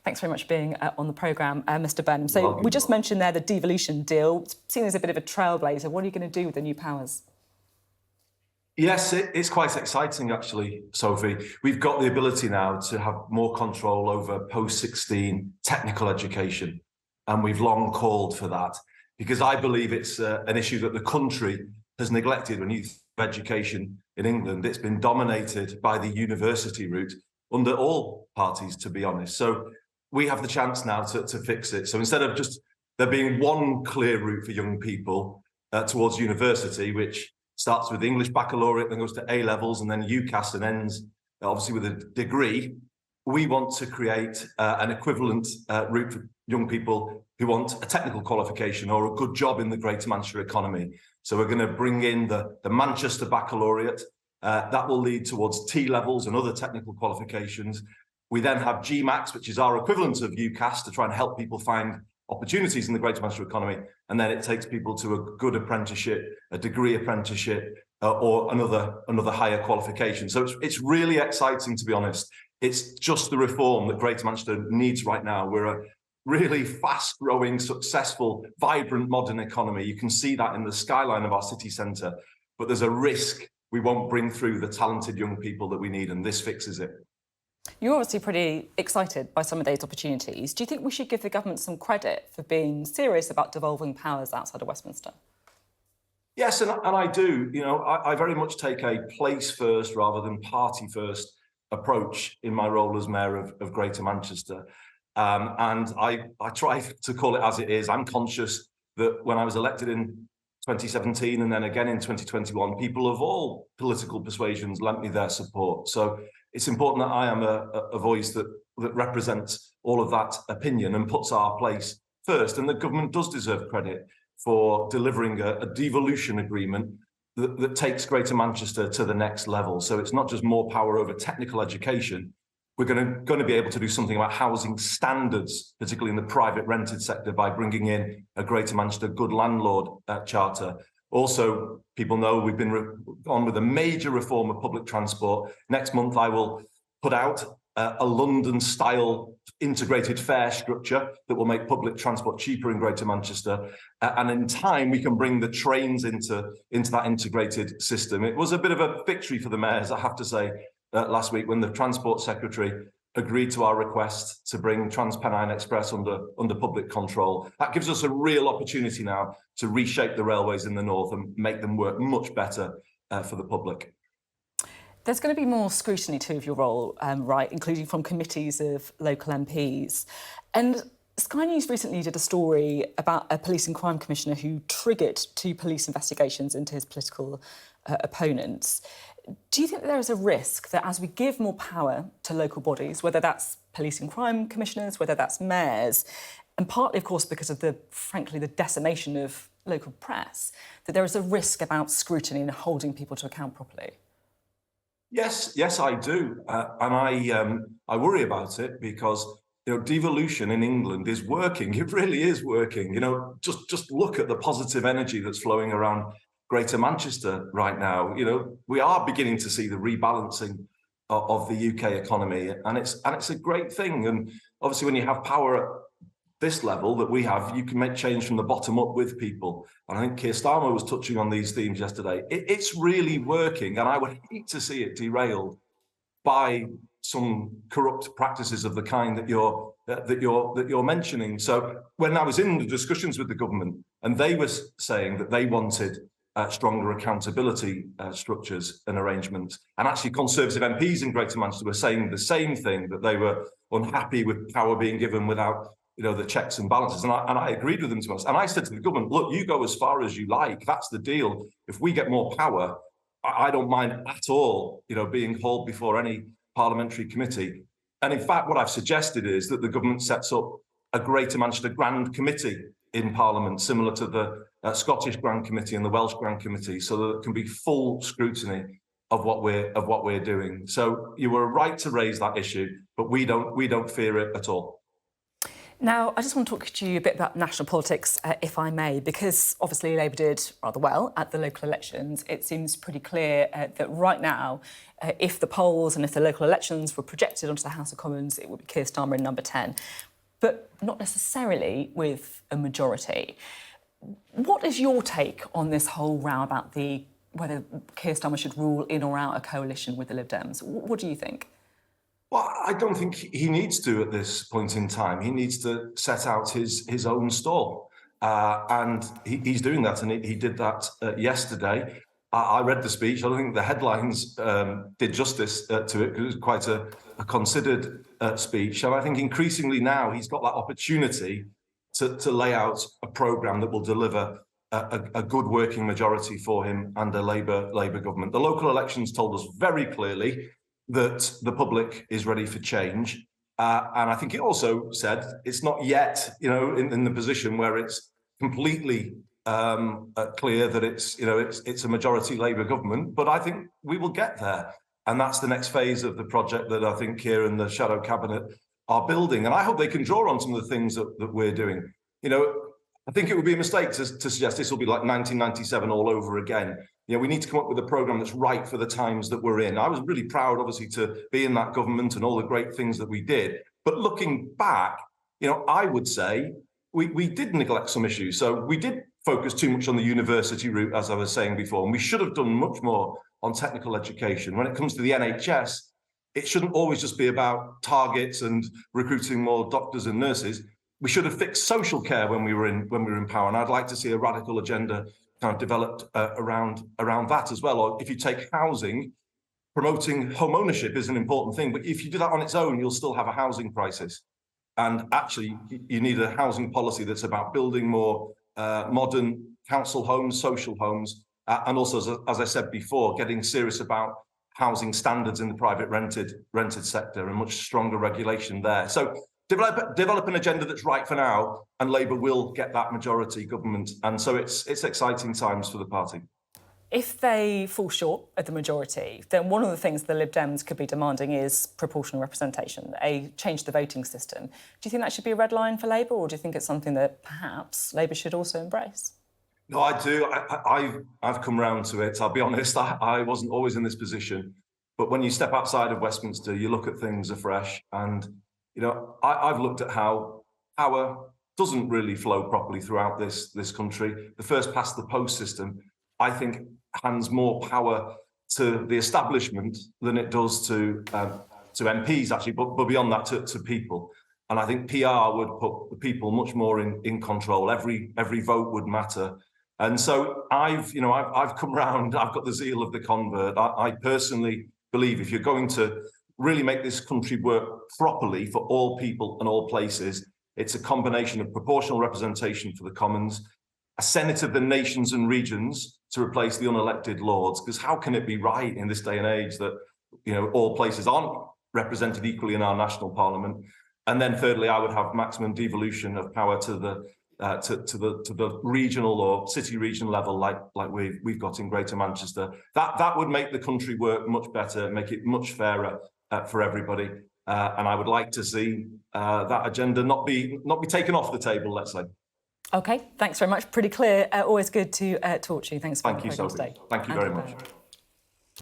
Thanks very much for being on the programme, Mr Burnham. So Welcome. We just mentioned there the devolution deal. It's seen as a bit of a trailblazer. What are you going to do with the new powers? Yes, it's quite exciting, actually, Sophie. We've got the ability now to have more control over post-16 technical education, and we've long called for that because I believe it's an issue that the country has neglected. When youth education in England, it's been dominated by the university route under all parties, to be honest. So we have the chance now to fix it. So instead of just there being one clear route for young people towards university, which starts with English baccalaureate, then goes to A-levels and then UCAS and ends obviously with a degree. We want to create an equivalent route for young people who want a technical qualification or a good job in the Greater Manchester economy. So we're going to bring in the Manchester Baccalaureate. That will lead towards T-levels and other technical qualifications. We then have GMAX, which is our equivalent of UCAS, to try and help people find opportunities in the Greater Manchester economy, and then it takes people to a good apprenticeship, a degree apprenticeship, or another higher qualification. So it's really exciting, to be honest. It's just the reform that Greater Manchester needs right now. We're a really fast-growing, successful, vibrant, modern economy. You can see that in the skyline of our city centre, but there's a risk we won't bring through the talented young people that we need, and this fixes it. You're obviously pretty excited by some of those opportunities. Do you think we should give the government some credit for being serious about devolving powers outside of Westminster? Yes, and I do. You know, I very much take a place first rather than party first approach in my role as Mayor of Greater Manchester. And I try to call it as it is. I'm conscious that when I was elected in 2017 and then again in 2021, people of all political persuasions lent me their support. So it's important that I am a voice that represents all of that opinion and puts our place first. And the government does deserve credit for delivering a devolution agreement that takes Greater Manchester to the next level. So it's not just more power over technical education. We're going to be able to do something about housing standards, particularly in the private rented sector, by bringing in a Greater Manchester Good Landlord Charter. Also, people know we've been on with a major reform of public transport. Next month, I will put out a London-style integrated fare structure that will make public transport cheaper in Greater Manchester. And in time, we can bring the trains into that integrated system. It was a bit of a victory for the mayors, I have to say, last week when the Transport Secretary agreed to our request to bring Transpennine Express under public control. That gives us a real opportunity now to reshape the railways in the north and make them work much better for the public. There's going to be more scrutiny too of your role, right, including from committees of local MPs. And Sky News recently did a story about a police and crime commissioner who triggered 2 police investigations into his political opponents. Do you think that there is a risk that as we give more power to local bodies, whether that's police and crime commissioners, whether that's mayors, and partly, of course, because of frankly, the decimation of local press, that there is a risk about scrutiny and holding people to account properly? Yes, I do, and I worry about it because devolution in England is working. It really is working. Just look at the positive energy that's flowing around Greater Manchester right now. We are beginning to see the rebalancing of the UK economy, and it's a great thing. And obviously, when you have power at this level that we have, you can make change from the bottom up with people. And I think Keir Starmer was touching on these themes yesterday. It's really working, and I would hate to see it derailed by some corrupt practices of the kind that you're mentioning. So when I was in the discussions with the government, and they were saying that they wanted stronger accountability structures and arrangements, and actually Conservative MPs in Greater Manchester were saying the same thing, that they were unhappy with power being given without the checks and balances. And I agreed with them, to us. And I said to the government, look, you go as far as you like. That's the deal. If we get more power, I don't mind at all, being hauled before any parliamentary committee. And in fact, what I've suggested is that the government sets up a Greater Manchester Grand Committee in Parliament, similar to the Scottish Grand Committee and the Welsh Grand Committee, so that it can be full scrutiny of what we're doing. So you were right to raise that issue, but we don't fear it at all. Now, I just want to talk to you a bit about national politics, if I may, because obviously Labour did rather well at the local elections. It seems pretty clear that right now, if the polls and if the local elections were projected onto the House of Commons, it would be Keir Starmer in number 10, but not necessarily with a majority. What is your take on this whole row about whether Keir Starmer should rule in or out a coalition with the Lib Dems? What do you think? Well, I don't think he needs to at this point in time. He needs to set out his own stall. And he's doing that, and he did that yesterday. I read the speech. I don't think the headlines did justice to it, because it was quite a considered speech. And I think increasingly now he's got that opportunity to lay out a programme that will deliver a good working majority for him and a Labour government. The local elections told us very clearly that the public is ready for change. And I think it also said it's not yet, in the position where it's completely clear that it's a majority Labour government. But I think we will get there. And that's the next phase of the project that I think Keir and the Shadow Cabinet are building. And I hope they can draw on some of the things that we're doing. I think it would be a mistake to suggest this will be like 1997 all over again. We need to come up with a programme that's right for the times that we're in. I was really proud, obviously, to be in that government and all the great things that we did. But looking back, I would say we did neglect some issues. So we did focus too much on the university route, as I was saying before, and we should have done much more on technical education. When it comes to the NHS, it shouldn't always just be about targets and recruiting more doctors and nurses. We should have fixed social care when we were in power, and I'd like to see a radical agenda kind of developed around that as well. Or if you take housing, promoting home ownership is an important thing, but if you do that on its own, you'll still have a housing crisis. And actually, you need a housing policy that's about building more modern council homes, social homes, and also, as I said before, getting serious about housing standards in the private rented sector and much stronger regulation there. So develop an agenda that's right for now, and Labour will get that majority government. And so it's exciting times for the party. If they fall short of the majority, then one of the things the Lib Dems could be demanding is proportional representation, a change to the voting system. Do you think that should be a red line for Labour, or do you think it's something that perhaps Labour should also embrace? No, I do. I've come round to it. I'll be honest, I wasn't always in this position. But when you step outside of Westminster, you look at things afresh. And, I've looked at how power doesn't really flow properly throughout this country. The first past the post system, I think, hands more power to the establishment than it does to MPs, actually, but beyond that, to people. And I think PR would put the people much more in control. Every vote would matter. And so I've come round. I've got the zeal of the convert. I personally believe if you're going to really make this country work properly for all people and all places, it's a combination of proportional representation for the Commons, a Senate of the nations and regions to replace the unelected Lords, because how can it be right in this day and age that all places aren't represented equally in our national parliament? And then thirdly, I would have maximum devolution of power to the regional or city region level, like we've got in Greater Manchester. That would make the country work much better, make it much fairer for everybody. And I would like to see that agenda not be taken off the table, let's say. OK, thanks very much. Pretty clear. Always good to talk to you. Thanks for Thank you, Sophie. Thank you very much.